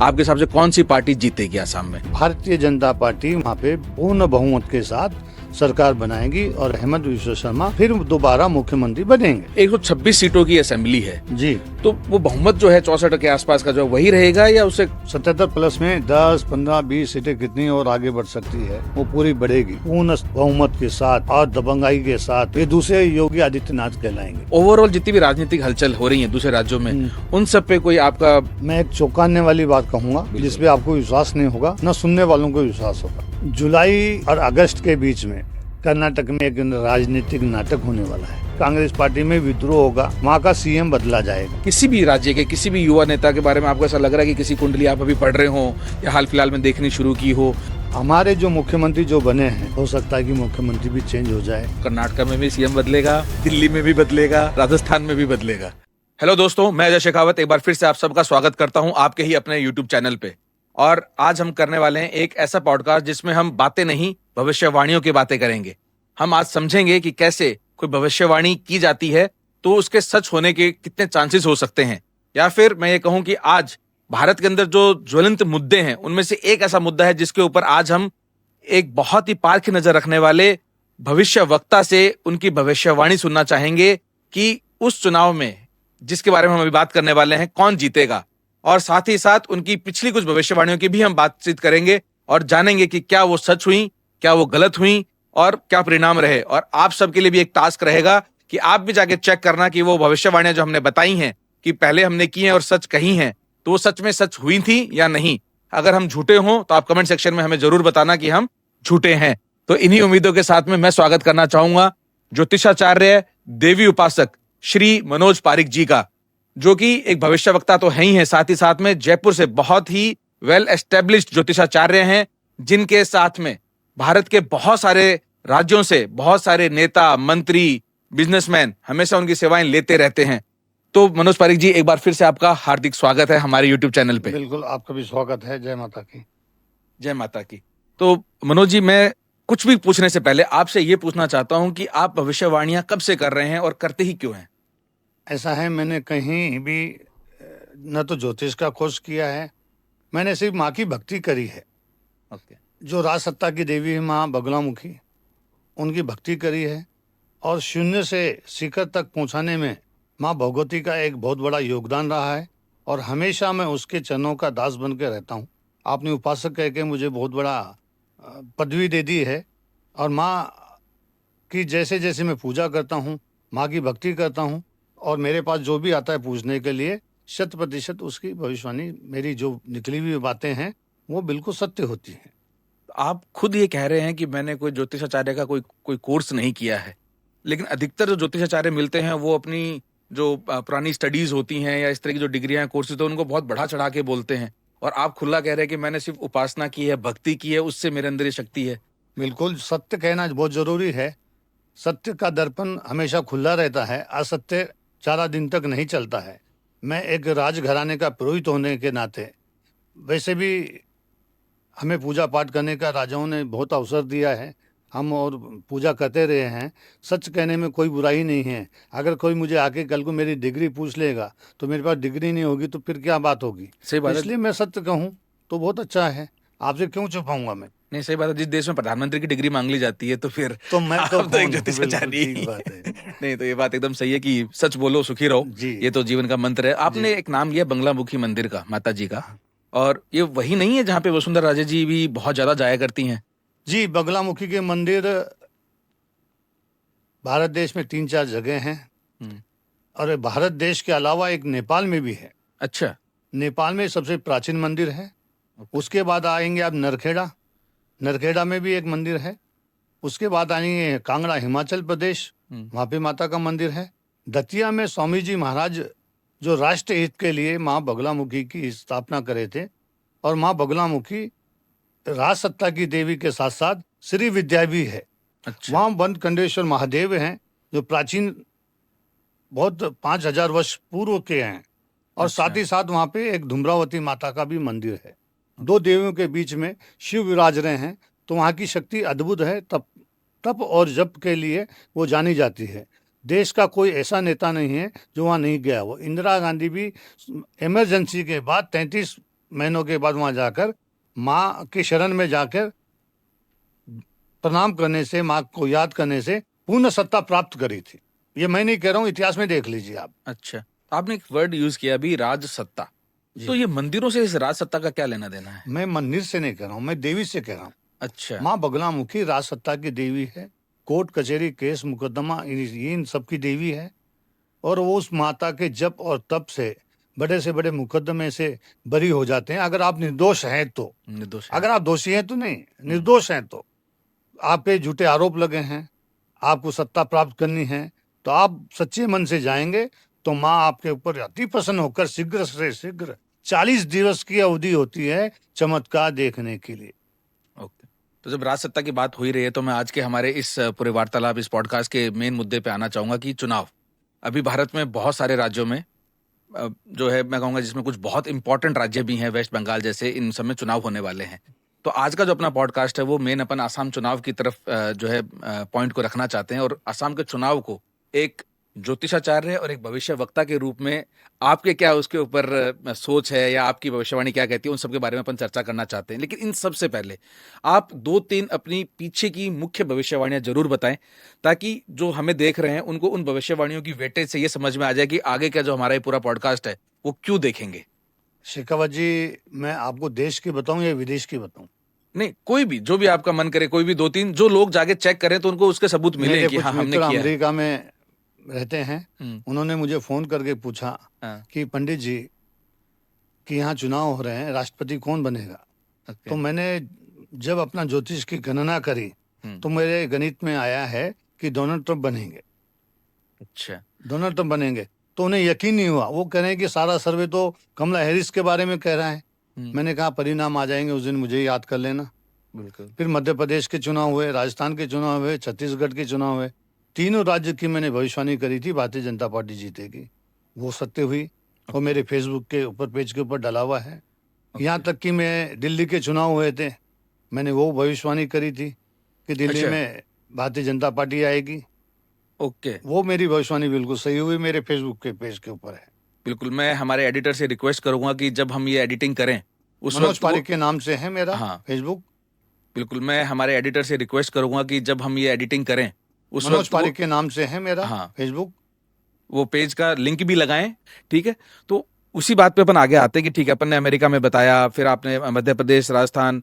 आपके हिसाब से कौन सी पार्टी जीतेगी आसाम में? भारतीय जनता पार्टी वहाँ पे पूर्ण बहुमत के साथ सरकार बनाएगी और हेमंत विश्व शर्मा फिर दोबारा मुख्यमंत्री बनेंगे। 126 सीटों की असेंबली है जी, तो वो बहुमत जो है 64 के आसपास का जो है वही रहेगा या उससे 77 प्लस में 10, 15, 20 सीटें कितनी और आगे बढ़ सकती है, वो पूरी बढ़ेगी पूर्ण बहुमत के साथ और दबंगाई के साथ। ये दूसरे योगी आदित्यनाथ कहलाएंगे। ओवरऑल जितनी भी राजनीतिक हलचल हो रही है दूसरे राज्यों में, उन सब पे कोई आपका? मैं एक चौंकाने वाली बात कहूंगा जिसपे आपको विश्वास नहीं होगा, न सुनने वालों को विश्वास होगा। जुलाई और अगस्त के बीच में कर्नाटक में एक राजनीतिक नाटक होने वाला है। कांग्रेस पार्टी में विद्रोह होगा, वहाँ का सीएम बदला जाएगा। किसी भी राज्य के किसी भी युवा नेता के बारे में आपको ऐसा लग रहा है कि किसी कुंडली आप अभी पढ़ रहे हो या हाल फिलहाल में देखनी शुरू की हो? हमारे जो मुख्यमंत्री जो बने हैं, हो सकता है कि मुख्यमंत्री भी चेंज हो जाए। कर्नाटक में भी सीएम बदलेगा, दिल्ली में भी बदलेगा, राजस्थान में भी बदलेगा। हेलो दोस्तों, मैं अजय शेखावत एक बार फिर से आप सबका स्वागत करता हूं आपके ही अपने यूट्यूब चैनल पे। और आज हम करने वाले हैं एक ऐसा पॉडकास्ट जिसमें हम बातें नहीं, भविष्यवाणियों की बातें करेंगे। हम आज समझेंगे कि कैसे कोई भविष्यवाणी की जाती है तो उसके सच होने के कितने चांसेस हो सकते हैं, या फिर मैं ये कहूं कि आज भारत के अंदर जो ज्वलंत मुद्दे हैं उनमें से एक ऐसा मुद्दा है जिसके ऊपर आज हम एक बहुत ही पारखी नजर रखने वाले भविष्य वक्ता से उनकी भविष्यवाणी सुनना चाहेंगे कि उस चुनाव में जिसके बारे में हम अभी बात करने वाले हैं कौन जीतेगा, और साथ ही साथ उनकी पिछली कुछ भविष्यवाणियों की भी हम बातचीत करेंगे और जानेंगे कि क्या वो सच हुई, क्या वो गलत हुई और क्या परिणाम रहे। और आप सबके लिए भी एक टास्क रहेगा कि आप भी जाके चेक करना कि वो भविष्यवाणियां जो हमने बताई हैं कि पहले हमने की हैं और सच कही हैं तो वो सच में सच हुई थी या नहीं। अगर हम झूठे हों तो आप कमेंट सेक्शन में हमें जरूर बताना कि हम झूठे हैं। तो इन्हीं उम्मीदों के साथ में मैं स्वागत करना चाहूंगा ज्योतिषाचार्य देवी उपासक श्री मनोज पारिक जी का, जो कि एक भविष्य वक्ता तो है ही है, साथ ही साथ में जयपुर से बहुत ही वेल एस्टेब्लिश्ड ज्योतिषाचार्य हैं, जिनके साथ में भारत के बहुत सारे राज्यों से बहुत सारे नेता, मंत्री, बिजनेसमैन हमेशा उनकी सेवाएं लेते रहते हैं। तो मनोज पारिक जी, एक बार फिर से आपका हार्दिक स्वागत है हमारे यूट्यूब चैनल पे। बिल्कुल, आपका भी स्वागत है। जय माता की। जय माता की। तो मनोज जी, मैं कुछ भी पूछने से पहले आपसे ये पूछना चाहता हूं कि आप भविष्यवाणियां कब से कर रहे हैं और करते ही क्यों हैं? ऐसा है, मैंने कहीं भी न तो ज्योतिष का कोर्स किया है, मैंने सिर्फ माँ की भक्ति करी है। ओके। जो राज सत्ता की देवी है माँ बगलामुखी, उनकी भक्ति करी है और शून्य से शिखर तक पहुंचाने में माँ भगवती का एक बहुत बड़ा योगदान रहा है और हमेशा मैं उसके चरणों का दास बन के रहता हूँ। आपने उपासक कह के मुझे बहुत बड़ा पदवी दे दी है और माँ की जैसे जैसे मैं पूजा करता हूँ, माँ की भक्ति करता हूँ और मेरे पास जो भी आता है पूछने के लिए 100% उसकी भविष्यवाणी, मेरी जो निकली हुई बातें हैं वो बिल्कुल सत्य होती हैं। आप खुद ये कह रहे हैं कि मैंने कोई ज्योतिषाचार्य का कोई कोर्स नहीं किया है, लेकिन अधिकतर जो ज्योतिषाचार्य मिलते हैं वो अपनी जो पुरानी स्टडीज होती हैं या इस तरह की जो डिग्रियां कोर्सेज तो उनको बहुत बढ़ा चढ़ा के बोलते हैं, और आप खुला कह रहे हैं कि मैंने सिर्फ उपासना की है, भक्ति की है, उससे मेरे अंदर ये शक्ति है। बिल्कुल, सत्य कहना बहुत जरूरी है। सत्य का दर्पण हमेशा खुला रहता है, असत्य ज्यादा दिन तक नहीं चलता है। मैं एक राजघराने का पुरोहित होने के नाते वैसे भी हमें पूजा पाठ करने का राजाओं ने बहुत अवसर दिया है, हम और पूजा करते रहे हैं। सच कहने में कोई बुराई नहीं है। अगर कोई मुझे आके कल को मेरी डिग्री पूछ लेगा तो मेरे पास डिग्री नहीं होगी तो फिर क्या बात होगी। सही बात है। इसलिए मैं सत्य कहूँ तो बहुत अच्छा है। आपसे क्यों छुपाऊंगा मैं? नहीं, सही बात है। जिस देश में प्रधानमंत्री की डिग्री मांग ली जाती है तो फिर तो मैं तो आप तो एक कौन हूँ? ज्योतिषाचार्य बिल्कुल ठीक बात है। नहीं, तो ये बात एकदम सही है कि सच बोलो सुखी रहो, जी। ये तो जीवन का मंत्र है। आपने एक नाम लिया बंगलामुखी मंदिर का, माता जी का, और ये वही नहीं है जहाँ पे वसुंधरा राजे जी भी बहुत ज्यादा जाया करती हैं? जी, बगलामुखी के मंदिर भारत देश में 3-4 जगह हैं और भारत देश के अलावा एक नेपाल में भी है। अच्छा। नेपाल में सबसे प्राचीन मंदिर है। उसके बाद आएंगे आप नरखेड़ा, नरखेड़ा में भी एक मंदिर है। उसके बाद आएंगे कांगड़ा हिमाचल प्रदेश, वहाँ पे माता का मंदिर है। दतिया में स्वामी जी महाराज जो राष्ट्र हित के लिए माँ बगलामुखी की स्थापना करे थे और माँ बगलामुखी राज सत्ता की देवी के साथ साथ श्री विद्या भी है। अच्छा। वहाँ बंद कंडेश्वर महादेव हैं जो प्राचीन बहुत 5000 वर्ष पूर्व के हैं और अच्छा। साथ ही साथ वहाँ पे एक धूम्रावती माता का भी मंदिर है। 2 देवियों के बीच में शिव विराज रहे हैं तो वहाँ की शक्ति अद्भुत है। तप और जप के लिए वो जानी जाती है। देश का कोई ऐसा नेता नहीं है जो वहाँ नहीं गया। वो इंदिरा गांधी भी इमरजेंसी के बाद 33 महीनों के बाद वहाँ जाकर माँ की शरण में जाकर प्रणाम करने से, माँ को याद करने से पूर्ण सत्ता प्राप्त करी थी। ये मैं नहीं कह रहा हूँ, इतिहास में देख लीजिए आप। अच्छा, आपने एक वर्ड यूज किया अभी, राज सत्ता। जी। तो ये मंदिरों से इस राज सत्ता का क्या लेना देना है? मैं मंदिर से नहीं कह रहा हूँ, मैं देवी से कह रहा हूँ। अच्छा। माँ बगलामुखी राज सत्ता की देवी है, कोर्ट कचहरी केस मुकदमा इन सब की देवी है। और वो उस माता के जप और तप से बड़े मुकदमे से बरी हो जाते हैं, अगर आप निर्दोष हैं तो। निर्दोष है। अगर आप दोषी हैं तो नहीं, निर्दोष हैं तो। आप पे झूठे आरोप लगे हैं, आपको सत्ता प्राप्त करनी है, तो आप सच्चे मन से जाएंगे तो माँ आपके ऊपर अति प्रसन्न होकर शीघ्र से शीघ्र 40 दिवस की अवधि होती है चमत्कार देखने के लिए। ओके, तो जब राज सत्ता की बात हो ही रही है तो मैं आज के हमारे इस पूरे वार्तालाप, इस पॉडकास्ट के मेन मुद्दे पे आना चाहूंगा कि चुनाव। अभी भारत में बहुत सारे राज्यों में जो है, मैं कहूंगा जिसमें कुछ बहुत इंपॉर्टेंट राज्य भी हैं, वेस्ट बंगाल जैसे, इन सब में चुनाव होने वाले हैं। तो आज का जो अपना पॉडकास्ट है वो मेन अपन आसाम चुनाव की तरफ जो है पॉइंट को रखना चाहते हैं, और आसाम के चुनाव को एक ज्योतिषाचार्य और एक भविष्य वक्ता के रूप में आपके क्या उसके ऊपर सोच है, या आपकी भविष्यवाणी क्या कहती है, उन सब के बारे में अपन चर्चा करना चाहते हैं। लेकिन इन सबसे पहले आप 2-3 अपनी पीछे की मुख्य भविष्यवाणियां जरूर बताएं, ताकि जो हमें देख रहे हैं उनको उन भविष्यवाणियों की वेटेज से ये समझ में आ जाए कि आगे का जो हमारा ये पूरा पॉडकास्ट है वो क्यों देखेंगे। शेखावत जी, मैं आपको देश की बताऊं या विदेश की बताऊं? नहीं, कोई भी, जो भी आपका मन करे, कोई भी 2-3 जो लोग जाके चेक करें तो उनको उसके सबूत मिले मेरे कि कुछ हाँ हमने मित्र किया है। अमेरिका में रहते हैं, हम्म, उन्होंने मुझे फोन करके पूछा हाँ, कि पंडित जी कि यहाँ चुनाव हो रहे हैं, राष्ट्रपति कौन बनेगा? ओके, तो मैंने जब अपना ज्योतिष की गणना करी तो मेरे गणित में आया है कि डोनाल्ड ट्रंप बनेंगे, अच्छा, डोनाल्ड ट्रंप बनेंगे। तो उन्हें यकीन नहीं हुआ, वो कह रहे हैं कि सारा सर्वे तो कमला हैरिस के बारे में कह रहा है। मैंने कहा परिणाम आ जाएंगे उस दिन, मुझे याद कर लेना। बिल्कुल, फिर मध्य प्रदेश के चुनाव हुए, राजस्थान के चुनाव हुए, छत्तीसगढ़ के चुनाव हुए। तीनों राज्य की मैंने भविष्यवाणी करी थी, भारतीय जनता पार्टी जीतेगी। वो सत्य हुई और मेरे फेसबुक के ऊपर पेज के ऊपर डला हुआ है। यहाँ तक कि मैं दिल्ली के चुनाव हुए थे, मैंने वो भविष्यवाणी करी थी कि दिल्ली अच्छा, में भारतीय जनता पार्टी आएगी। ओके, वो मेरी भविष्यवाणी बिल्कुल सही हुई, मेरे फेसबुक के पेज के ऊपर है। बिल्कुल। मैं हमारे एडिटर से रिक्वेस्ट करूंगा कि जब हम ये एडिटिंग करें उस मनोज वक्त वो, पारिक के नाम से है मेरा हाँ फेसबुक। बिल्कुल, मैं हमारे एडिटर से रिक्वेस्ट करूंगा कि जब हम ये एडिटिंग करें उस मनोज वक्त वो, पारिक के नाम से है मेरा हाँ, फेसबुक। वो पेज का लिंक भी लगाएं। ठीक है, तो उसी बात पे अपन आगे आते हैं कि ठीक है, अपन ने अमेरिका में बताया, फिर आपने मध्य प्रदेश, राजस्थान,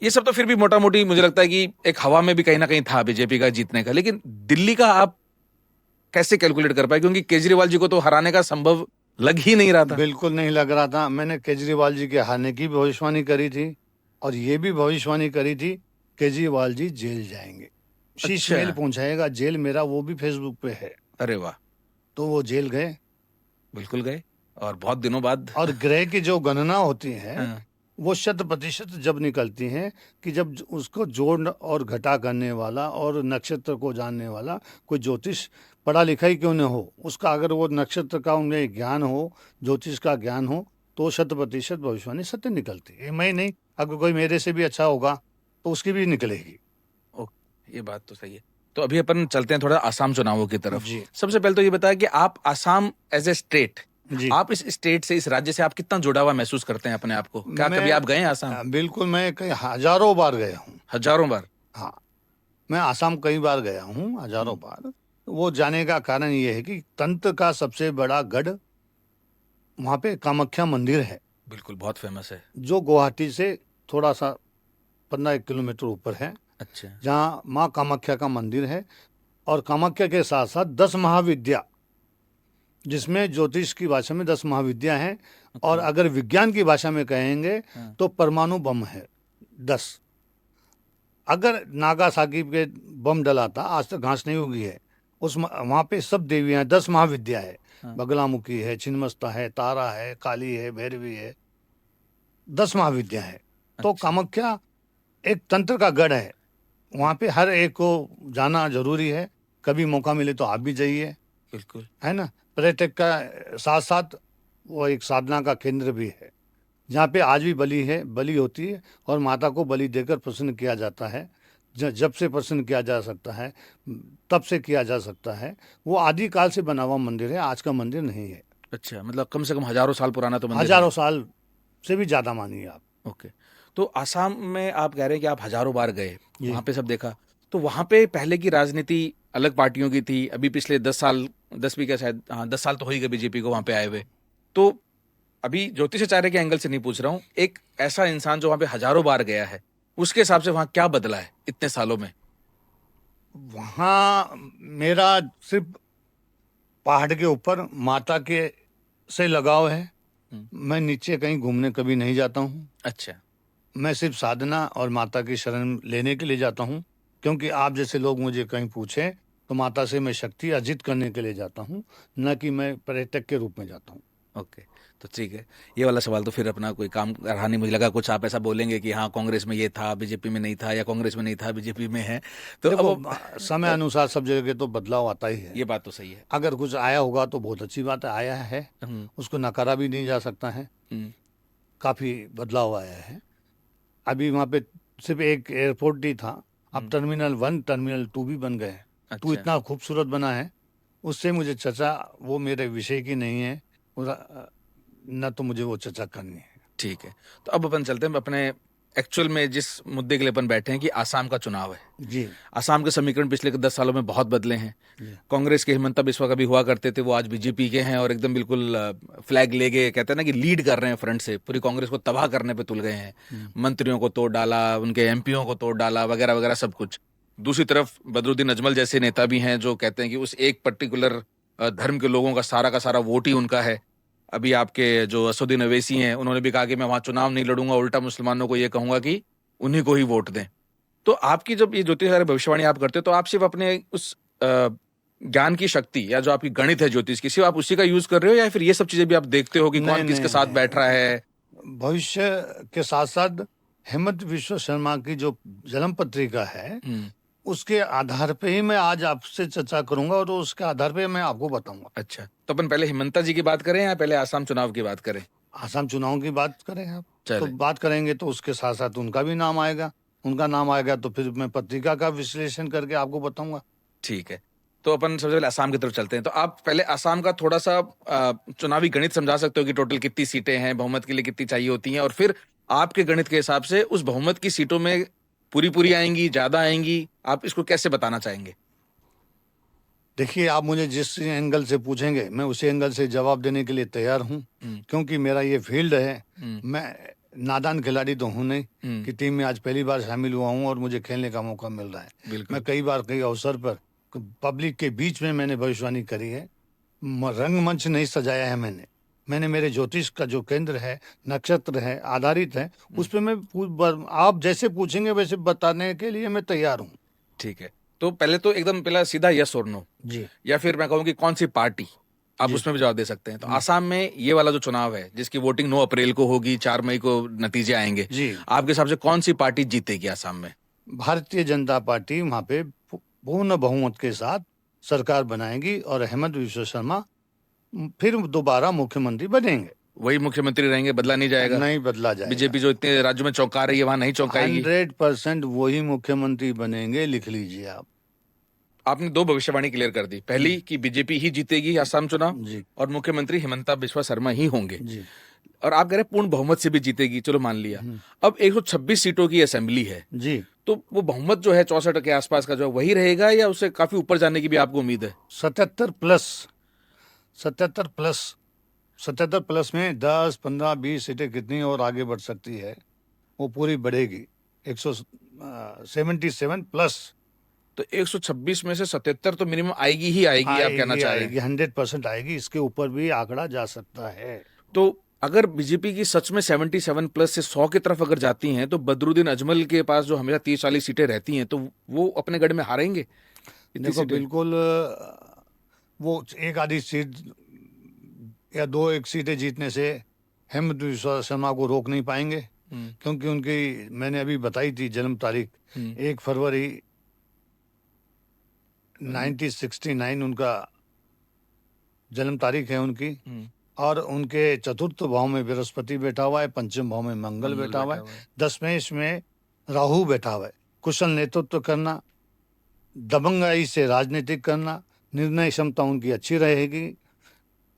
ये सब तो फिर भी मोटा मोटी मुझे लगता है कि एक हवा में भी कहीं ना कहीं था बीजेपी का जीतने का। लेकिन दिल्ली का आप कैसे कैलकुलेट कर पाए, क्योंकि केजरीवाल जी को तो हराने का संभव लग ही नहीं रहा था। बिल्कुल नहीं लग रहा था। मैंने केजरीवाल जी के हारने की भविष्यवाणी करी थी और ये भी भविष्यवाणी करी थी केजरीवाल जी जेल जाएंगे, शीश अच्छा, मेल पहुंचाएगा जेल मेरा, वो भी फेसबुक पे है। अरे वाह, तो वो जेल गए। बिल्कुल गए, और बहुत दिनों बाद। और ग्रह की जो गणना होती है हाँ, वो 100% जब निकलती है कि जब उसको जोड़ और घटा करने वाला और नक्षत्र को जानने वाला कोई ज्योतिष पढ़ा लिखा ही क्यों न हो, उसका अगर वो नक्षत्र का उनमें ज्ञान हो, ज्योतिष का ज्ञान हो, तो 100% भविष्यवाणी सत्य निकलती है। मैं नहीं, अगर कोई मेरे से भी अच्छा होगा तो उसकी भी निकलेगी। ओ, ये बात तो सही है। तो अभी अपन चलते हैं थोड़ा आसाम चुनावों की तरफ। जी सबसे पहले तो ये बताया कि आप आसाम एज ए स्टेट, जी। आप इस स्टेट से, इस राज्य से आप कितना जुड़ा हुआ महसूस करते हैं अपने आप को? क्या कभी आप गए हैं आसाम? बिल्कुल, मैं कई हजारों बार गया हूँ। हजारों बार? हाँ, मैं आसाम कई बार गया हूँ, हजारों बार। वो जाने का कारण ये है कि तंत्र का सबसे बड़ा गढ़ वहाँ पे कामाख्या मंदिर है, बिल्कुल, बहुत फेमस है। जो गुवाहाटी से थोड़ा सा 15 किलोमीटर ऊपर है, अच्छा, जहाँ माँ कामाख्या का मंदिर है। और कामाख्या के साथ साथ 10 महाविद्या, जिसमें ज्योतिष की भाषा में 10 महाविद्या हैं, और अगर विज्ञान की भाषा में कहेंगे हाँ, तो परमाणु बम है 10। अगर नागासाकी पे बम डला था, आज तक घास नहीं उगी है। वहाँ पे सब देवियाँ, 10 महाविद्या है, हाँ, बगलामुखी है, छिन्नमस्ता है, तारा है, काली है, भैरवी है, 10 महाविद्या है। तो अच्छा, कामाख्या एक तंत्र का गढ़ है, वहाँ पे हर एक को जाना जरूरी है। कभी मौका मिले तो आप भी जाइए, बिल्कुल, है ना। पर्यटक का साथ साथ वो एक साधना का केंद्र भी है, जहाँ पे आज भी बलि होती है और माता को बलि देकर प्रसन्न किया जाता है। जब से प्रसन्न किया जा सकता है तब से किया जा सकता है। वो आदि काल से बना हुआ मंदिर है, आज का मंदिर नहीं है। अच्छा, मतलब कम से कम हजारों साल पुराना तो मंदिर है। हजारों साल से भी ज्यादा मानिए आप। ओके। तो आसाम में आप कह रहे हैं कि आप हजारों बार गए, जी। वहां पे सब देखा, तो वहां पे पहले की राजनीति अलग पार्टियों की थी, अभी पिछले 10 साल, 10 भी क्या, शायद हाँ 10 साल तो हो ही गए बीजेपी को वहां पे आए हुए। तो अभी ज्योतिषाचार्य के एंगल से नहीं पूछ रहा हूँ, एक ऐसा इंसान जो वहां पे हजारों बार गया है, उसके हिसाब से वहां क्या बदला है इतने सालों में? वहाँ मेरा सिर्फ पहाड़ के ऊपर माता के से लगाव है। मैं नीचे कहीं घूमने कभी नहीं जाता हूँ। अच्छा। मैं सिर्फ साधना और माता की शरण लेने के लिए जाता हूँ, क्योंकि आप जैसे लोग मुझे कहीं पूछें तो माता से मैं शक्ति अर्जित करने के लिए जाता हूँ, न कि मैं पर्यटक के रूप में जाता हूँ। ओके। तो ठीक है, ये वाला सवाल तो फिर अपना कोई काम रहा नहीं, मुझे लगा कुछ आप ऐसा बोलेंगे कि हाँ कांग्रेस में ये था बीजेपी में नहीं था, या कांग्रेस में नहीं था बीजेपी में है। तो देखो, अब समय अनुसार सब जगह तो बदलाव आता ही है। ये बात तो सही है। अगर कुछ आया होगा तो बहुत अच्छी बात है, आया है, हम्म। उसको नकारा भी नहीं जा सकता है। हम्म। काफ़ी बदलाव आया है। अभी वहाँ पे सिर्फ एक एयरपोर्ट ही था, अब टर्मिनल 1 टर्मिनल 2 भी बन गए हैं। तो अच्छा। इतना खूबसूरत बना है। उससे मुझे चर्चा वो मेरे विषय की नहीं है, न तो मुझे वो चर्चा करनी है। ठीक है, तो अब अपन चलते हैं अपने एक्चुअल में जिस मुद्दे के लिए अपन बैठे हैं कि आसाम का चुनाव है। जी। आसाम के समीकरण पिछले 10 सालों में बहुत बदले हैं। जी। कांग्रेस के हिमंता बिस्वा कभी हुआ करते थे, वो आज बीजेपी के हैं और एकदम बिल्कुल फ्लैग ले गए, कहते हैं ना कि लीड कर रहे हैं फ्रंट से, पूरी कांग्रेस को तबाह करने पे तुल गए हैं। मंत्रियों को तोड़ डाला, उनके एमपीओ को तोड़ डाला, वगैरह वगैरह सब कुछ। दूसरी तरफ बदरुद्दीन अजमल जैसे नेता भी हैं जो कहते हैं कि उस एक पर्टिकुलर धर्म के लोगों का सारा वोट ही उनका है। अभी आपके जो असदुद्दीन अवैसी हैं, उन्होंने भी कहा कि मैं वहां चुनाव नहीं लड़ूंगा, उल्टा मुसलमानों को ये कहूंगा कि उन्हीं को ही वोट दें। तो आपकी जब ये ज्योतिष सारे भविष्यवाणी आप करते हो, तो आप सिर्फ अपने उस ज्ञान की शक्ति या जो आपकी गणित है ज्योतिष की, सिर्फ आप उसी का यूज कर रहे हो, या फिर ये सब चीजें भी आप देखते हो कि नहीं, कौन किसके नहीं, साथ नहीं। बैठ रहा है? भविष्य के साथ साथ हेमंत विश्व शर्मा की जो जन्म पत्रिका है, हम्म। उसके आधार पे ही मैं आज आपसे चर्चा करूंगा और उसके आधार पे मैं आपको बताऊंगा। अच्छा, तो अपन पहले हिमंता जी की बात करें या पहले आसाम चुनाव की बात करें? आसाम चुनाव की बात करें आप, तो चले। बात करेंगे तो उसके साथ साथ उनका भी नाम आएगा। उनका नाम आएगा तो फिर मैं पत्रिका का विश्लेषण करके आपको बताऊंगा। ठीक है, तो अपन सबसे पहले आसाम की तरफ चलते हैं। तो आप पहले आसाम का थोड़ा सा चुनावी गणित समझा सकते हो कि टोटल कितनी सीटें हैं, बहुमत के लिए कितनी चाहिए होती हैं, और फिर आपके गणित के हिसाब से उस बहुमत की सीटों में पूरी पूरी आएंगी, ज्यादा आएंगी, आप इसको कैसे बताना चाहेंगे? देखिए, आप मुझे जिस एंगल से पूछेंगे मैं उसी एंगल से जवाब देने के लिए तैयार हूँ, क्योंकि मेरा ये फील्ड है। मैं नादान खिलाड़ी तो हूँ नहीं कि टीम में आज पहली बार शामिल हुआ हूँ और मुझे खेलने का मौका मिल रहा है। बिल्कुल। मैं कई बार कई अवसर पर पब्लिक के बीच में मैंने भविष्यवाणी करी है। रंगमंच नहीं सजाया है मैंने मेरे ज्योतिष का जो केंद्र है, नक्षत्र है, आधारित है, उस पर मैं आप जैसे पूछेंगे वैसे बताने के लिए मैं तैयार हूँ। ठीक है, तो पहले तो एकदम पहला सीधा यस और नो, जी। या फिर मैं कहूँ कि कौन सी पार्टी, आप जी। उसमें भी जवाब दे सकते हैं। तो आसाम में ये वाला जो चुनाव है जिसकी वोटिंग 9 अप्रैल को होगी, 4 मई को नतीजे आएंगे, जी। आपके हिसाब से कौन सी पार्टी जीतेगी आसाम में? भारतीय जनता पार्टी वहां पे पूर्ण बहुमत के साथ सरकार बनाएगी और हेमंत विश्व शर्मा फिर दोबारा मुख्यमंत्री बनेंगे। वही मुख्यमंत्री रहेंगे, बदला नहीं जाएगा? नहीं बदला जाएगा। बीजेपी जो इतने राज्यों में चौंका रही है वहां नहीं चौंकाएगी? 100% वही मुख्यमंत्री बनेंगे, लिख लीजिए आप। आपने 2 भविष्यवाणी क्लियर कर दी, पहली कि बीजेपी ही जीतेगी आसाम चुनाव, जी। और मुख्यमंत्री हिमंता बिस्वा शर्मा ही होंगे, जी। और आप कह रहे हैं पूर्ण बहुमत से भी जीतेगी, चलो मान लिया। अब 126 सीटों की असेंबली है, जी। तो वो बहुमत जो है 64 के आसपास का जो है वही रहेगा, या उससे काफी ऊपर जाने की भी आपको उम्मीद है? 77 प्लस 77 प्लस में 10, 15, 20 सीटें कितनी और आगे बढ़ सकती है, वो पूरी बढ़ेगी। 177 प्लस। तो 126 में से 77 तो मिनिमम आएगी ही आएगी, आप कहना चाह रहे हैं? 100% आएगी, इसके ऊपर भी आंकड़ा जा सकता है। तो अगर बीजेपी की सच में 77 प्लस से 100 की तरफ अगर जाती हैं, तो बदरुद्दीन अजमल के पास जो हमेशा 30-40 सीटें रहती हैं, तो वो अपने गढ़ में हारेंगे इतनी देखो, सीटें? बिल्कुल वो एक आधी सीट या 1 सीटें जीतने से हेमंत विश्व शर्मा को रोक नहीं पाएंगे, क्योंकि उनकी मैंने अभी बताई थी जन्म तारीख 1 फरवरी 1969 उनका जन्म तारीख है उनकी, और उनके चतुर्थ भाव में बृहस्पति बैठा हुआ है, पंचम भाव में मंगल बैठा हुआ है, दशमेश में राहु बैठा हुआ है। कुशल नेतृत्व करना, दबंगाई से राजनीतिक करना, निर्णय क्षमता उनकी अच्छी रहेगी,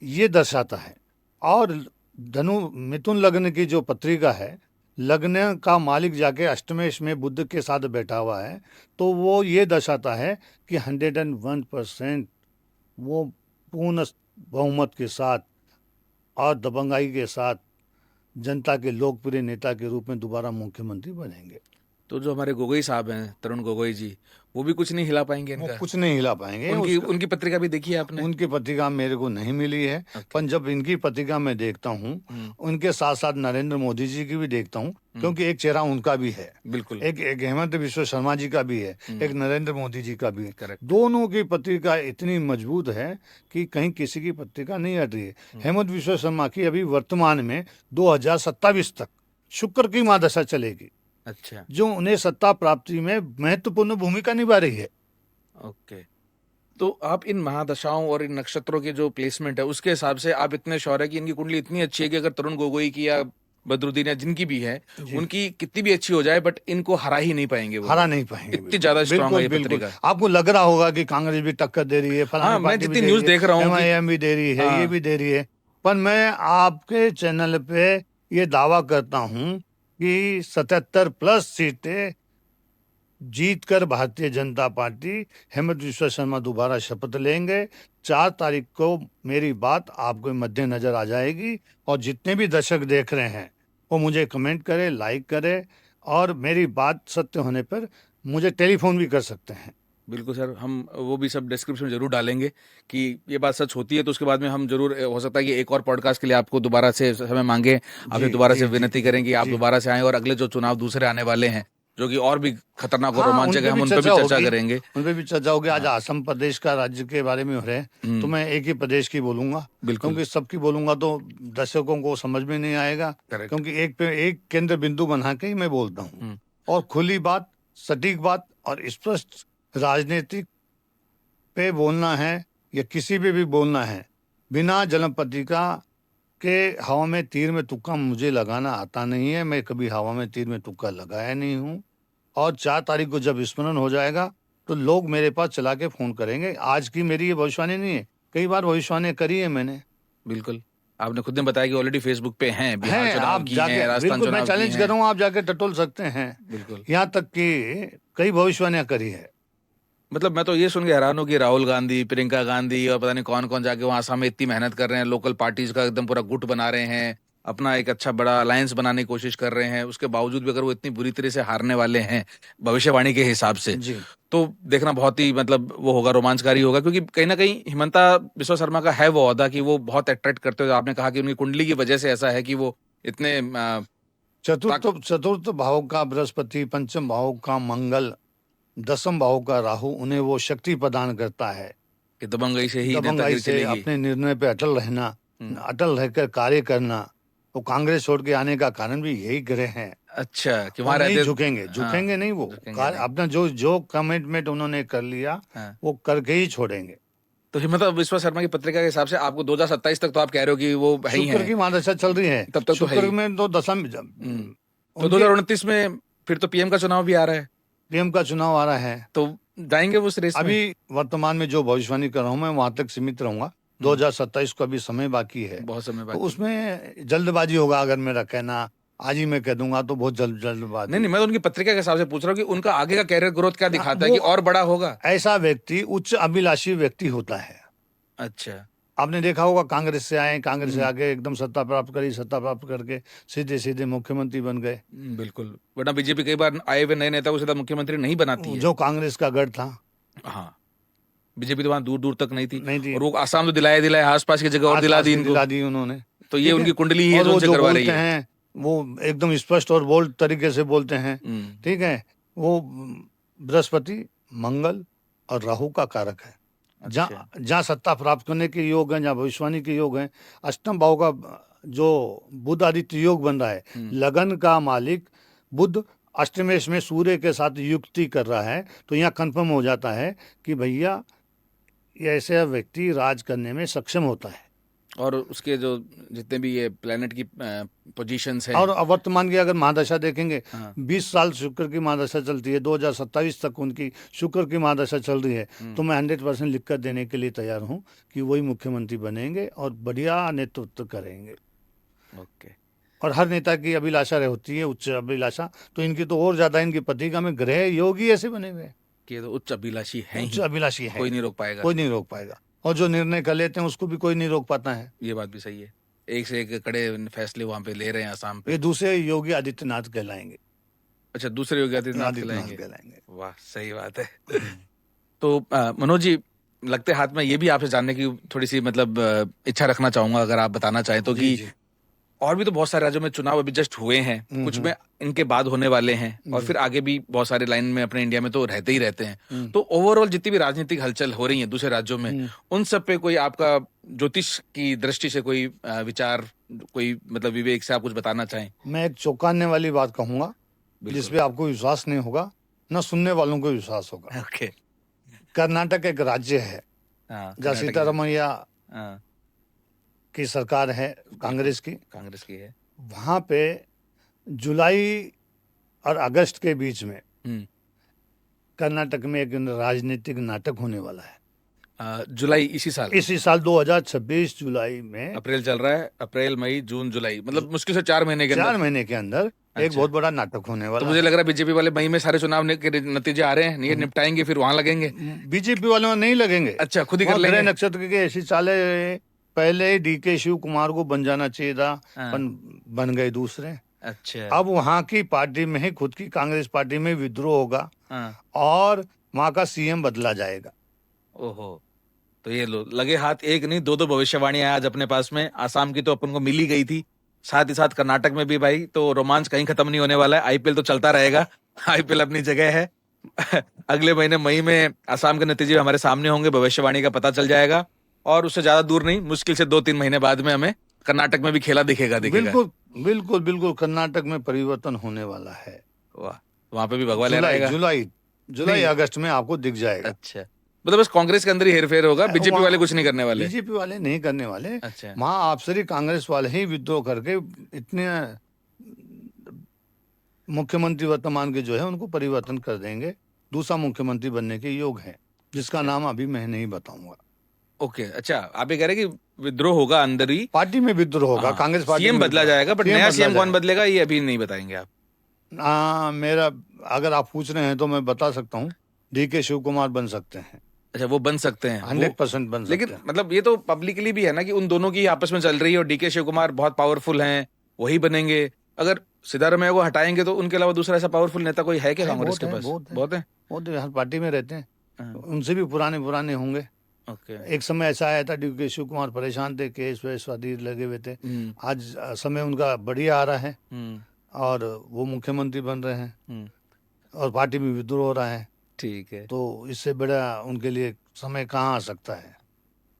ये दर्शाता है। और धनु मिथुन लग्न की जो पत्रिका है, लग्न का मालिक जाके अष्टमेश में बुध के साथ बैठा हुआ है, तो वो ये दर्शाता है कि 101% वो पूर्ण बहुमत के साथ और दबंगाई के साथ जनता के लोकप्रिय नेता के रूप में दोबारा मुख्यमंत्री बनेंगे। तो जो हमारे गोगोई साहब हैं, तरुण गोगोई जी, वो भी कुछ नहीं हिला पाएंगे वो इनका? कुछ नहीं हिला पाएंगे। उनकी पत्रिका भी देखी है आपने? उनकी पत्रिका मेरे को नहीं मिली है, Okay. पर जब इनकी पत्रिका मैं देखता हूँ, उनके साथ साथ नरेंद्र मोदी जी की भी देखता हूँ, क्योंकि एक चेहरा उनका भी है, बिल्कुल। एक हेमंत बिश्व शर्मा जी का भी है, एक नरेंद्र मोदी जी का भी है। Correct. दोनों की पत्रिका इतनी मजबूत है कि कहीं किसी की पत्रिका नहीं हट रही है। हेमंत बिश्व शर्मा की अभी वर्तमान में 2027 तक शुक्र की महादशा चलेगी, अच्छा, जो उन्हें सत्ता प्राप्ति में महत्वपूर्ण भूमिका निभा रही है। ओके। तो आप इन महादशाओं और इन नक्षत्रों के जो प्लेसमेंट है उसके हिसाब से आप इतने श्योर है कि इनकी कुंडली इतनी अच्छी है कि अगर तरुण गोगोई की या बदरुद्दीन या जिनकी भी है, उनकी कितनी भी अच्छी हो जाए बट इनको हरा ही नहीं पाएंगे वो। हरा नहीं पाएंगे, इतनी ज्यादा स्ट्रांग है ये पत्रिका। आपको लग रहा होगा कि कांग्रेस भी टक्कर दे रही है, फलानी मैं पार्टी भी जितनी दे न्यूज़ रही है, देख रहा हूँ कि- MIM भी दे रही है, ये भी दे रही है, पर मैं आपके चैनल पे ये दावा करता हूं कि 77+ सीटें जीतकर भारतीय जनता पार्टी हेमंत बिश्व शर्मा दोबारा शपथ लेंगे। 4 तारीख को मेरी बात आपको मद्देनजर आ जाएगी, और जितने भी दर्शक देख रहे हैं वो मुझे कमेंट करें, लाइक करें, और मेरी बात सत्य होने पर मुझे टेलीफोन भी कर सकते हैं। बिल्कुल सर, हम वो भी सब डिस्क्रिप्शन में जरूर डालेंगे कि ये बात सच होती है तो उसके बाद में हम जरूर, हो सकता है कि एक और पॉडकास्ट के लिए आपको दोबारा से समय मांगे, आपसे दोबारा से विनती करें कि आप दोबारा से आएं, और अगले जो चुनाव दूसरे आने वाले हैं जो कि और भी खतरनाक और रोमांचक है, हम उन पर भी चर्चा करेंगे। उन पे भी चर्चा होगी। आज असम प्रदेश का राज्य के बारे में हो रहे हैं, तो मैं एक ही प्रदेश की बोलूंगा, क्योंकि सबकी बोलूंगा तो दर्शकों को समझ में नहीं आएगा, क्योंकि एक पे एक केंद्र बिंदु बना के ही मैं बोलता हूँ, और खुली बात, सटीक बात और स्पष्ट राजनीतिक पे बोलना है या किसी पे भी बोलना है, बिना जन्म पत्रिका के हवा में तीर में तुक्का मुझे लगाना आता नहीं है। मैं कभी हवा में तीर में तुक्का लगाया नहीं हूँ, और 4 तारीख को जब स्मरण हो जाएगा तो लोग मेरे पास चला के फोन करेंगे। आज की मेरी ये भविष्यवाणी नहीं है, कई बार भविष्यवाणी करी है मैंने। बिल्कुल, आपने खुद ने बताया कि ऑलरेडी फेसबुक पे हैं, बिहार हैं, चुनाव आप की जाके हैं, राजस्थान बिल्कुल मैं चुनाव की चैलेंज हैं। कर रहा हूँ, आप जाके टटोल सकते हैं। बिल्कुल, यहाँ तक कि कई भविष्यवाणियां करी है। मतलब मैं तो ये सुन के हैरान हूँ कि राहुल गांधी, प्रियंका गांधी और पता नहीं कौन कौन जाके वहां असम में इतनी मेहनत कर रहे हैं, लोकल पार्टीज का एकदम पूरा गुट बना रहे हैं, अपना एक अच्छा बड़ा अलायंस बनाने की कोशिश कर रहे हैं, उसके बावजूद भी अगर वो इतनी बुरी तरह से हारने वाले हैं भविष्यवाणी के हिसाब से, जी, तो देखना बहुत ही मतलब वो होगा, रोमांचकारी होगा, क्योंकि कहीं ना कहीं हिमंता बिस्वा शर्मा का है वो औदा कि वो बहुत अट्रैक्ट करते हो। आपने कहा कि उनकी कुंडली की वजह से ऐसा है कि वो इतने चतुर्थ भाव का बृहस्पति, पंचम भाव का मंगल, दसम भाव का राहु उन्हें वो शक्ति प्रदान करता है कि दबंगई से ही दबंगाई नेतागिरी से चलेगी। अपने निर्णय पे अटल रहना, अटल रहकर कार्य करना। वो कांग्रेस छोड़ के आने का कारण भी यही ग्रह हैं। अच्छा, कि वो वहां नहीं रहते झुकेंगे नहीं, वो झुकेंगे नहीं। अपना जो कमिटमेंट उन्होंने कर लिया वो करके ही छोड़ेंगे। तो हिमंता बिस्वा शर्मा की पत्रिका के हिसाब से आपको 2027 तक तो आप कह रहे हो कि वो है ही शुक्र हैं। की महादशा चल रही है, तब तक तो है शुक्र ही। में तो दशम तो 2029 में फिर तो पीएम का चुनाव भी आ रहा है, पीएम का चुनाव आ रहा है। तो जाएंगे वो उस रेस में? अभी वर्तमान में जो भविष्यवाणी कर रहा हूँ मैं वहां तक सीमित रहूंगा। 2027 को अभी समय बाकी है, बहुत समय तो बाकी। उसमें जल्दबाजी होगा अगर मेरा कहना आज ही मैं कह दूंगा तो बहुत जल्दबाजी। नहीं, मैं तो उनकी पत्रिका के हिसाब से पूछ रहा हूँ कि उनका आगे का कैरियर ग्रोथ क्या दिखाता है, वो कि और बड़ा होगा? ऐसा व्यक्ति उच्च अभिलाषी व्यक्ति होता है। अच्छा, आपने देखा होगा कांग्रेस से आए, कांग्रेस से आके एकदम सत्ता प्राप्त करी, सत्ता प्राप्त करके सीधे सीधे मुख्यमंत्री बन गए। बिल्कुल, वरना बीजेपी कई बार आए हुए नए नेता को सीधा मुख्यमंत्री नहीं बनाती है। जो कांग्रेस का गढ़ था, हाँ, बीजेपी तो वहां दूर दूर तक नहीं थी, नहीं थी। और वो आसाम तो दिलाए आसपास की जगह और दिला दी इनको। दिला दी उन्होंने। तो ये उनकी कुंडली ही है और जो वो उनसे जो करवा रही बोलते है। हैं वो एकदम स्पष्ट और बोल्ड तरीके से बोलते हैं। ठीक है, वो बृहस्पति, मंगल और राहु का कारक है। जहाँ सत्ता प्राप्त करने के योग हैं, जहाँ भविष्यवाणी के योग हैं। अष्टम भाव का जो बुध आदित्य योग बन रहा है, लगन का मालिक बुध अष्टमेश में सूर्य के साथ युक्ति कर रहा है, तो यहाँ कंफर्म हो जाता है कि भैया ये ऐसा व्यक्ति राज करने में सक्षम होता है। और उसके जो जितने भी ये प्लेनेट की पोजीशंस हैं, और वर्तमान की अगर महादशा देखेंगे, 20 साल शुक्र की महादशा चलती है, 2027 तक उनकी शुक्र की महादशा चल रही है, तो मैं 100% लिख कर देने के लिए तैयार हूँ कि वही मुख्यमंत्री बनेंगे और बढ़िया नेतृत्व करेंगे। ओके। और हर नेता की अभिलाषा होती है उच्च अभिलाषा, तो इनकी तो और ज्यादा, इनकी पत्रिका में ग्रह योग ही ऐसे बने हुए हैं। कि ये तो उच्च अभिलाषी हैं उच्च ही, अभिलाषी है, कोई नहीं रोक पाएगा। कोई नहीं रोक पाएगा। और जो निर्णय कर लेते हैं उसको भी कोई नहीं रोक पाता है। ये बात भी सही है, एक से एक कड़े फैसले वहां पे ले रहे हैं असम पे। ये दूसरे योगी आदित्यनाथ कहलाएंगे। अच्छा, दूसरे योगी आदित्यनाथ आदित्यनाथ खिलाएंगे। कहलाएंगे। वाह, सही बात है। तो मनोज जी, लगते हाथ में ये भी आपसे जानने की थोड़ी सी मतलब इच्छा रखना चाहूंगा, अगर आप बताना चाहें तो, जी कि जी। और भी तो बहुत सारे राज्यों में चुनाव अभी जस्ट हुए हैं, कुछ में इनके बाद होने वाले हैं, और जी। फिर आगे भी बहुत सारे लाइन में अपने इंडिया में तो रहते ही रहते हैं। हम्म। तो ओवरऑल जितनी भी राजनीतिक हलचल हो रही है दूसरे राज्यों में, उन सब पे कोई आपका ज्योतिष की दृष्टि से कोई विचार, कोई मतलब विवेक से आप कुछ बताना चाहें? मैं एक चौंकाने वाली बात कहूंगा, बिल्कुल। जिसपे आपको विश्वास नहीं होगा, न सुनने वालों को विश्वास होगा। ओके। कर्नाटक एक राज्य है हाँ, जहाँ कर्नाटक सीतारमैया हाँ, की सरकार है, कांग्रेस की। कांग्रेस की है। वहां पे जुलाई और अगस्त के बीच में हम्म। कर्नाटक में एक राजनीतिक नाटक होने वाला है। जुलाई इसी साल, इसी साल 2026 जुलाई में, अप्रैल चल रहा है, अप्रैल मई जून जुलाई, मतलब मुश्किल से 4 महीने के 4 अंदर। महीने के अंदर एक अच्छा। बहुत बड़ा नाटक होने तो वाला मुझे है। लग रहा है बीजेपी वाले मई में सारे चुनाव के नतीजे आ रहे हैं, ये निपटाएंगे फिर वहां लगेंगे। बीजेपी वाले में नहीं लगेंगे। अच्छा, खुद ही कर वहाँ ग्रह लेंगे। नक्षत्र के ऐसी चाले, पहले डीके शिव कुमार को बन जाना चाहिए था, हाँ। पर बन गए दूसरे। अच्छा। अब वहां की पार्टी में ही, खुद की कांग्रेस पार्टी में विद्रोह होगा हाँ। और वहां का सीएम बदला जाएगा। ओहो। तो ये लो, लगे हाथ एक नहीं दो दो भविष्यवाणियां आज अपने पास में। आसाम की तो अपन को मिल ही गई थी, साथ ही साथ कर्नाटक में भी भाई, तो रोमांच कहीं खत्म नहीं होने वाला है। आईपीएल तो चलता रहेगा। आईपीएल अपनी जगह है। अगले महीने मई में आसाम के नतीजे हमारे सामने होंगे, भविष्यवाणी का पता चल जाएगा, और उससे ज्यादा दूर नहीं, मुश्किल से 2-3 महीने बाद में हमें कर्नाटक में भी खेला दिखेगा। बिल्कुल बिल्कुल बिल्कुल, कर्नाटक में परिवर्तन होने वाला है। वाह, वहां पे भी भगवा लहरा जुलाई आएगा। जुलाई जुलाई नहीं। अगस्त में आपको दिख जाएगा। अच्छा, मतलब बस कांग्रेस के अंदर ही हेरफेर होगा, बीजेपी वाले कुछ नहीं करने वाले। बीजेपी वाले नहीं करने वाले। अच्छा। वहां आपसरी कांग्रेस वाले ही विद्रोह करके इतने मुख्यमंत्री वर्तमान के जो है उनको परिवर्तन कर देंगे, दूसरा मुख्यमंत्री बनने के योग है, जिसका नाम अभी मैं नहीं बताऊंगा। ओके, अच्छा, आप ये कह रहे हैं कि विद्रोह होगा अंदर ही, पार्टी में विद्रोह होगा, कांग्रेस पार्टी सीएम में बदला विद्रोह। जाएगा, बट CM नया बदला सीएम कौन जाएगा। बदलेगा ये अभी नहीं बताएंगे आप? मेरा, अगर आप पूछ रहे हैं तो मैं बता सकता हूँ, डीके शिव कुमार बन सकते हैं। अच्छा, वो बन सकते हैं, 100% बन सकते लेकिन हैं। मतलब ये तो पब्लिकली भी है ना कि उन दोनों की आपस में चल रही है, और डीके शिव कुमार बहुत पावरफुल हैं, वही बनेंगे। अगर सिद्धारमैया को हटाएंगे तो उनके अलावा दूसरा ऐसा पावरफुल नेता कोई है क्या कांग्रेस के पास? बहुत है। वो तो हर पार्टी में रहते हैं, हाँ। उनसे भी पुराने पुराने होंगे। ओके। एक समय ऐसा आया था, डी के शिव कुमार परेशान थे, केस वेस आदि लगे हुए थे। आज समय उनका बढ़िया आ रहा है, और वो मुख्यमंत्री बन रहे हैं, और पार्टी में विद्रोह हो रहा है। ठीक है। तो इससे बड़ा उनके लिए समय कहाँ आ सकता है।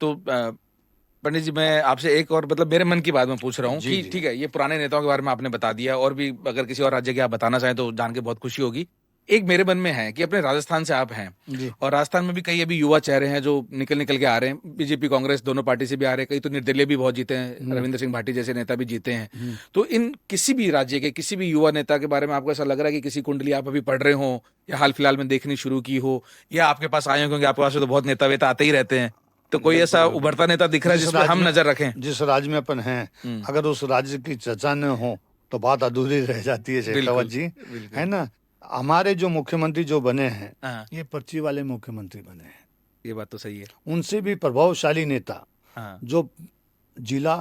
तो पंडित जी, मैं आपसे एक और मतलब मेरे मन की बात मैं पूछ रहा हूँ जी, कि जी। ठीक है, ये पुराने नेताओं के बारे में आपने बता दिया, और भी अगर किसी और राज्य के आप बताना चाहें तो जान के बहुत खुशी होगी। एक मेरे मन में है कि अपने राजस्थान से आप हैं, जी। और राजस्थान में भी कई अभी युवा चेहरे हैं जो निकल के आ रहे हैं, बीजेपी कांग्रेस दोनों पार्टी से भी आ रहे हैं, कई तो निर्दलीय भी बहुत जीते हैं, रविंद्र सिंह भाटी जैसे नेता भी जीते हैं। तो इन किसी भी राज्य के किसी भी युवा नेता के बारे में आपको ऐसा लग रहा है कि किसी कुंडली आप अभी पढ़ रहे हो, या हाल फिलहाल में देखनी शुरू की हो, या आपके पास आए हो, क्योंकि आपके पास तो बहुत नेता वेता आते ही रहते हैं, तो कोई ऐसा उभरता नेता दिख रहा है जिस पर हम नजर रखें? जिस राज्य में अपन हैं, अगर उस राज्य की चर्चा न हो तो बात अधूरी रह जाती है शेखावत जी, है ना। हमारे जो मुख्यमंत्री जो बने हैं, हाँ, ये पर्ची वाले मुख्यमंत्री बने हैं। ये बात तो सही है। उनसे भी प्रभावशाली नेता, हाँ। जो जिला,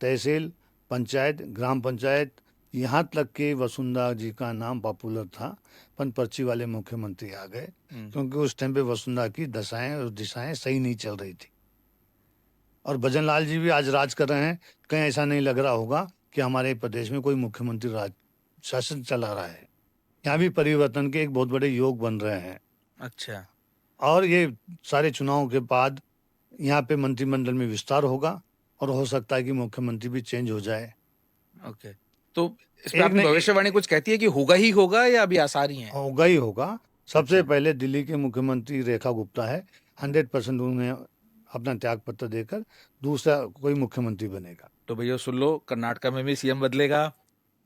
तहसील, पंचायत, ग्राम पंचायत, यहाँ तक कि वसुंधरा जी का नाम पॉपुलर था, पर पर्ची वाले मुख्यमंत्री आ गए, क्योंकि उस टाइम पे वसुंधरा की दशाएं और दिशाएं सही नहीं चल रही थी। और भजन लाल जी भी आज राज कर रहे हैं। कहीं ऐसा नहीं लग रहा होगा कि हमारे प्रदेश में कोई मुख्यमंत्री राज शासन चला रहा है। यहाँ भी परिवर्तन के एक बहुत बड़े योग बन रहे हैं। अच्छा। और ये सारे चुनावों के बाद यहाँ पे मंत्रिमंडल में विस्तार होगा, और हो सकता है कि मुख्यमंत्री भी चेंज हो जाए। ओके, तो इस पे आपकी भविष्यवाणी कुछ कहती है कि होगा ही होगा, या अभी आसार ही है? होगा ही होगा। सबसे पहले दिल्ली के मुख्यमंत्री रेखा गुप्ता है, 100% उन्हें अपना त्याग पत्र देकर दूसरा कोई मुख्यमंत्री बनेगा। तो भैया सुन लो, कर्नाटक में भी सीएम बदलेगा,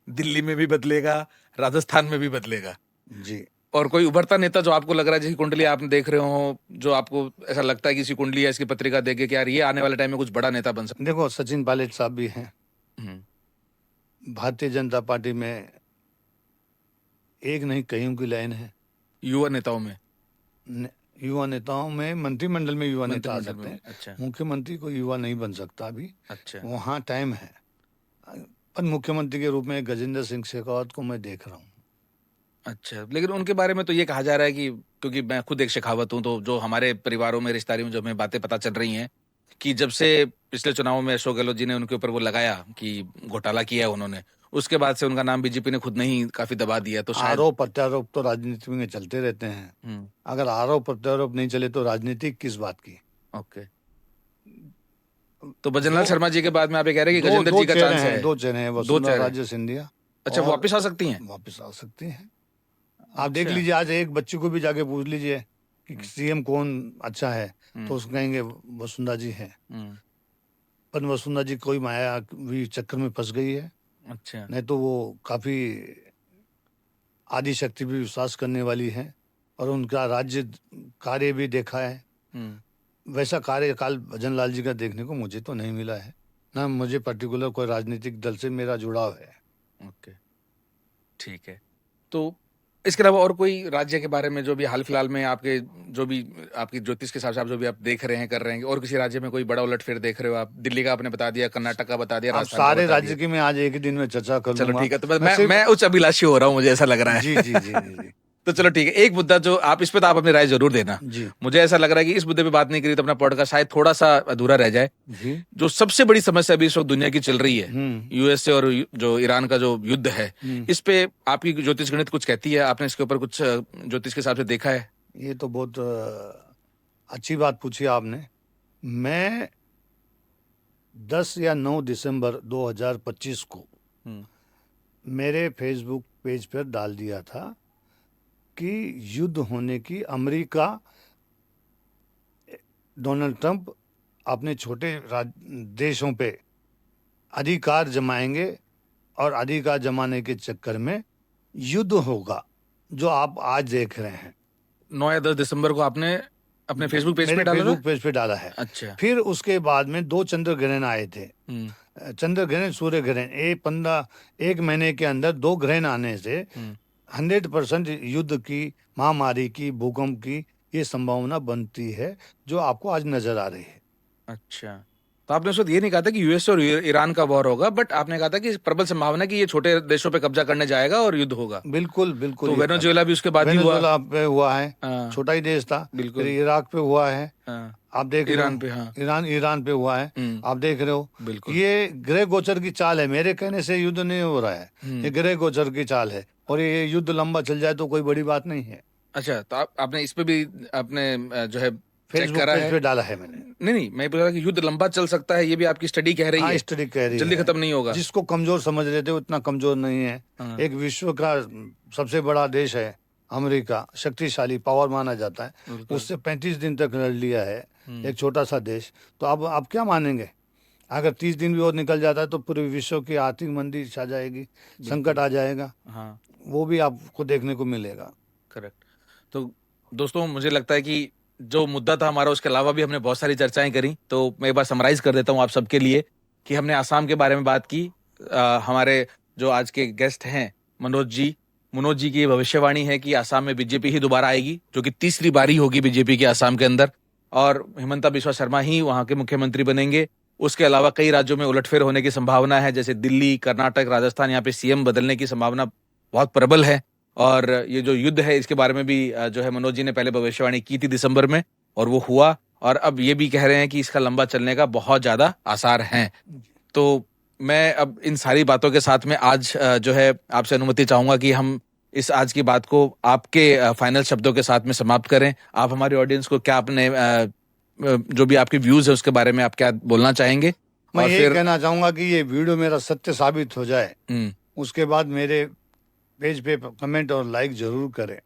दिल्ली में भी बदलेगा, राजस्थान में भी बदलेगा जी। और कोई उभरता नेता जो आपको लग रहा है, जिसकी कुंडली आपने देख रहे हो, जो आपको ऐसा लगता है कि इसी कुंडली या इसकी पत्रिका देख के कि यार ये आने वाले टाइम में कुछ बड़ा नेता बन सकता देखो, सचिन पायलट साहब भी हैं, है? भारतीय जनता पार्टी में एक नहीं कई उनकी लाइन है। युवा नेताओं में, युवा नेताओं में, मंत्रिमंडल में युवा नेता आ मंत्रिमंडल सकते में, हैं। अच्छा मुख्यमंत्री को युवा नहीं बन सकता अभी, अच्छा वहाँ टाइम है। पर मुख्यमंत्री के रूप में गजेंद्र सिंह शेखावत को मैं देख रहा हूँ। अच्छा। लेकिन उनके बारे में तो ये कहा जा रहा है कि, क्योंकि मैं खुद एक शेखावत हूँ, तो जो हमारे परिवारों में, रिश्तेदारों में जो हमें बातें पता चल रही हैं कि जब से पिछले चुनावों में अशोक गहलोत जी ने उनके ऊपर वो लगाया कि घोटाला किया है उन्होंने, उसके बाद से उनका नाम बीजेपी ने खुद नहीं काफी दबा दिया, तो शायद। आरोप प्रत्यारोप तो राजनीति में चलते रहते हैं। अगर आरोप प्रत्यारोप नहीं चले तो राजनीति किस बात की। ओके। तो भजनलाल शर्मा जी के बाद में आप ये कह रहे हैं कि दो गजेंद्र दो जी का चेहरे चांस हैं, है? दो चेहरे हैं, दो वसुंधरा चेहरे। राजे सिंधिया अच्छा, वो और वापिस आ सकती हैं? वापस आ सकती हैं। आप देख अच्छा। लीजिए, आज एक बच्ची को भी जाके पूछ लीजिए कि सीएम कौन अच्छा है, तो उसको कहेंगे वसुंधरा जी हैं। पर वसुंधरा जी कोई माया भी चक्कर में फंस गई है, अच्छा नहीं तो वो काफी आदि शक्ति भी विश्वास करने वाली है और उनका राज्य कार्य भी देखा है। वैसा कार्यकाल भजनलाल जी का देखने को मुझे तो नहीं मिला है, ना मुझे पर्टिकुलर कोई राजनीतिक दल से मेरा जुड़ाव है। ओके, ठीक है। तो इसके अलावा और कोई राज्य के बारे में जो भी हाल फिलहाल में आपके, जो भी आपकी ज्योतिष के हिसाब से आप जो भी आप देख रहे हैं, कर रहे हैं, और किसी राज्य में कोई बड़ा उलटफेर देख रहे हो आप? दिल्ली का आपने बता दिया, कर्नाटक का बता दिया, आप राजस्थान का सारे बता राज्य दिया। की मैं आज एक ही दिन में चर्चा कर चलो लूंगा। ठीक है, तो मैं सिर्फ- मैं उच्च अभिलाषी हो रहा हूँ, मुझे ऐसा लग रहा है। जी जी जी जी जी तो चलो ठीक है, एक मुद्दा जो आप इस पे, तो आप अपनी राय जरूर देना। जी मुझे ऐसा लग रहा है कि इस मुद्दे पे बात नहीं करी तो अपना पॉडकास्ट शायद थोड़ा सा अधूरा रह जाए। जी। जो सबसे बड़ी समस्या अभी इस वक्त दुनिया की चल रही है, हम्म। यूएसए और जो ईरान का जो युद्ध है, इस पे आपकी ज्योतिष गणित कुछ कहती है? आपने इसके ऊपर कुछ ज्योतिष के हिसाब से देखा है? ये तो बहुत अच्छी बात पूछी आपने। मैं 10 या 9 दिसंबर 2025 को मेरे फेसबुक पेज पर डाल दिया था कि युद्ध होने की, अमेरिका, डोनाल्ड ट्रंप अपने छोटे देशों पे अधिकार जमाएंगे और अधिकार जमाने के चक्कर में युद्ध होगा, जो आप आज देख रहे हैं। 9 या 10 दिसंबर को आपने अपने फेसबुक पेज पे मेरे डाला फेसबुक था? पेज पे डाला है। अच्छा। फिर उसके बाद में 2 चंद्र ग्रहण आए थे, चंद्र ग्रहण, सूर्य ग्रहण। एक महीने के अंदर 2 ग्रहण आने से 100% युद्ध की, महामारी की, भूकंप की ये संभावना बनती है, जो आपको आज नजर आ रही है। अच्छा, तो आपने उस वक्त ये नहीं कहा था कि यूएस और ईरान का वॉर होगा, बट आपने कहा था कि प्रबल संभावना है कि ये छोटे देशों पे कब्जा करने जाएगा और युद्ध होगा। बिल्कुल बिल्कुल। तो वेनेजुएला भी उसके बाद ही हुआ। वेनेजुएला पे हुआ है, हाँ, छोटा ही देश था। बिल्कुल। फिर इराक पे हुआ है, हाँ, आप देख रहे हो। ईरान पे, हाँ, ईरान पे हुआ है, आप देख रहे हो। बिल्कुल। ये ग्रह गोचर की चाल है, मेरे कहने से युद्ध नहीं हो रहा है, ये ग्रह गोचर की चाल है, और ये युद्ध लंबा चल जाए तो कोई बड़ी बात नहीं है। अच्छा, तो आपने इस पे भी आपने जो है चेक फेसबुक करा पेज है? पे डाला है मैंने। नहीं, मैं बोल रहा कि युद्ध लंबा चल सकता है, ये भी आपकी स्टडी कह रही हाँ, है? स्टडी कह रही जल्दी है। खत्म नहीं होगा। जिसको कमजोर समझ रहे थे उतना कमजोर नहीं है। हाँ। एक विश्व का सबसे बड़ा देश है अमेरिका, शक्तिशाली पावर माना जाता है, उससे 35 दिन तक लड़ लिया है एक छोटा सा देश। तो अब आप क्या मानेंगे? अगर 30 दिन भी और निकल जाता है तो पूरे विश्व की आर्थिक मंदी छा जाएगी, संकट आ जाएगा। हाँ, वो भी आपको देखने को मिलेगा। करेक्ट। तो दोस्तों, मुझे लगता है कि जो मुद्दा था हमारा, उसके अलावा भी हमने बहुत सारी चर्चाएं करी। तो मैं एक बार समराइज कर देता हूं आप सबके लिए कि हमने आसाम के बारे में बात की। हमारे जो आज के गेस्ट हैं मनोज जी की भविष्यवाणी है कि आसाम में बीजेपी ही दोबारा आएगी, जो कि तीसरी बारी होगी बीजेपी की आसाम के अंदर, और हिमंता बिस्वा शर्मा ही वहां के मुख्यमंत्री बनेंगे। उसके अलावा कई राज्यों में उलटफेर होने की संभावना है, जैसे दिल्ली, कर्नाटक, राजस्थान, यहाँ पे सीएम बदलने की संभावना बहुत प्रबल है। और ये जो युद्ध है, इसके बारे में भी जो है मनोज जी ने पहले भविष्यवाणी की थी दिसंबर में, और वो हुआ। और अब ये भी कह रहे हैं कि इसका लंबा चलने का बहुत ज्यादा आसार हैं। तो मैं अब इन सारी बातों के साथ में आज जो है आपसे अनुमति चाहूंगा कि हम इस आज की बात को आपके फाइनल शब्दों के साथ में समाप्त करें। आप हमारे ऑडियंस को क्या, अपने जो भी आपके व्यूज है उसके बारे में आप क्या बोलना चाहेंगे? मैं और ये फिर कहना चाहूंगा कि ये वीडियो मेरा सत्य साबित हो जाए, उसके बाद मेरे पेज पे कमेंट और लाइक जरूर करें।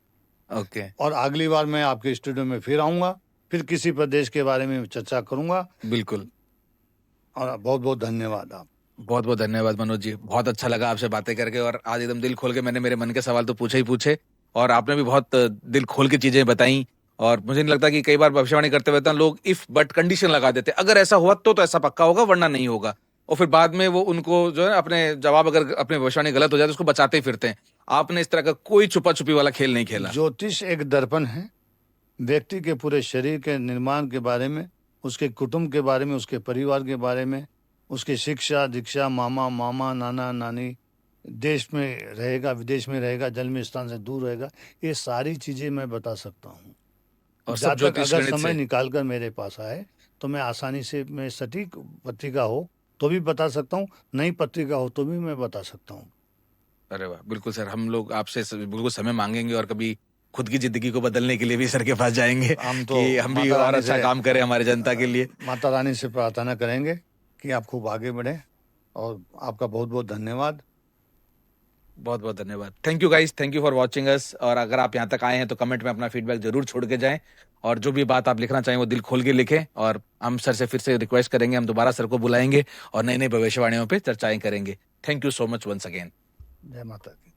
ओके। और अगली बार मैं आपके स्टूडियो में फिर आऊंगा, फिर किसी प्रदेश के बारे में चर्चा करूंगा। बिल्कुल। और बहुत बहुत धन्यवाद। आप बहुत बहुत धन्यवाद मनोज जी, बहुत अच्छा लगा आपसे बातें करके, और आज एकदम दिल खोल के मैंने मेरे मन के सवाल तो पूछे ही पूछे, और आपने भी बहुत दिल खोल के चीजें बताई। और मुझे नहीं लगता कि कई बार भविष्यवाणी करते हुए लोग इफ बट कंडीशन लगा देते, अगर ऐसा हुआ तो ऐसा पक्का होगा, वरना नहीं होगा। और फिर बाद में वो उनको जो है अपने जवाब अगर अपने भविष्यवाणी गलत हो जाए तो उसको बचाते ही फिरते हैं। आपने इस तरह का कोई छुपा छुपी वाला खेल नहीं खेला। ज्योतिष एक दर्पण है, व्यक्ति के पूरे शरीर के निर्माण के बारे में, उसके कुटुंब के बारे में, उसके परिवार के बारे में, उसकी शिक्षा दीक्षा, मामा मामा नाना नानी, देश में रहेगा विदेश में रहेगा, जन्म स्थान से दूर रहेगा, ये सारी चीजें मैं बता सकता हूँ। और सब जहाँ तक ज्योतिष अगर गणित समय से। निकाल कर मेरे पास आए तो मैं आसानी से, मैं सटीक पत्रिका हो तो भी बता सकता हूँ, नई पत्रिका हो तो भी मैं बता सकता हूँ। अरे वाह, बिल्कुल सर, हम लोग आपसे बिल्कुल समय मांगेंगे और कभी खुद की जिंदगी को बदलने के लिए भी सर के पास जाएंगे हम तो कि हम भी माता और रानी अच्छा से काम करें हमारी जनता के लिए। माता रानी से प्रार्थना करेंगे कि आप खूब आगे बढ़ें, और आपका बहुत बहुत धन्यवाद। बहुत बहुत धन्यवाद। Thank you guys, thank you for watching us. और अगर आप यहाँ तक आए हैं तो कमेंट में अपना फीडबैक जरूर छोड़ के जाएं, और जो भी बात आप लिखना चाहें वो दिल खोल के लिखें। और हम सर से फिर से रिक्वेस्ट करेंगे, हम दोबारा सर को बुलाएंगे और नई नई भविष्यवाणियों पे चर्चाएं करेंगे। Thank you so much once again. जय माता दी।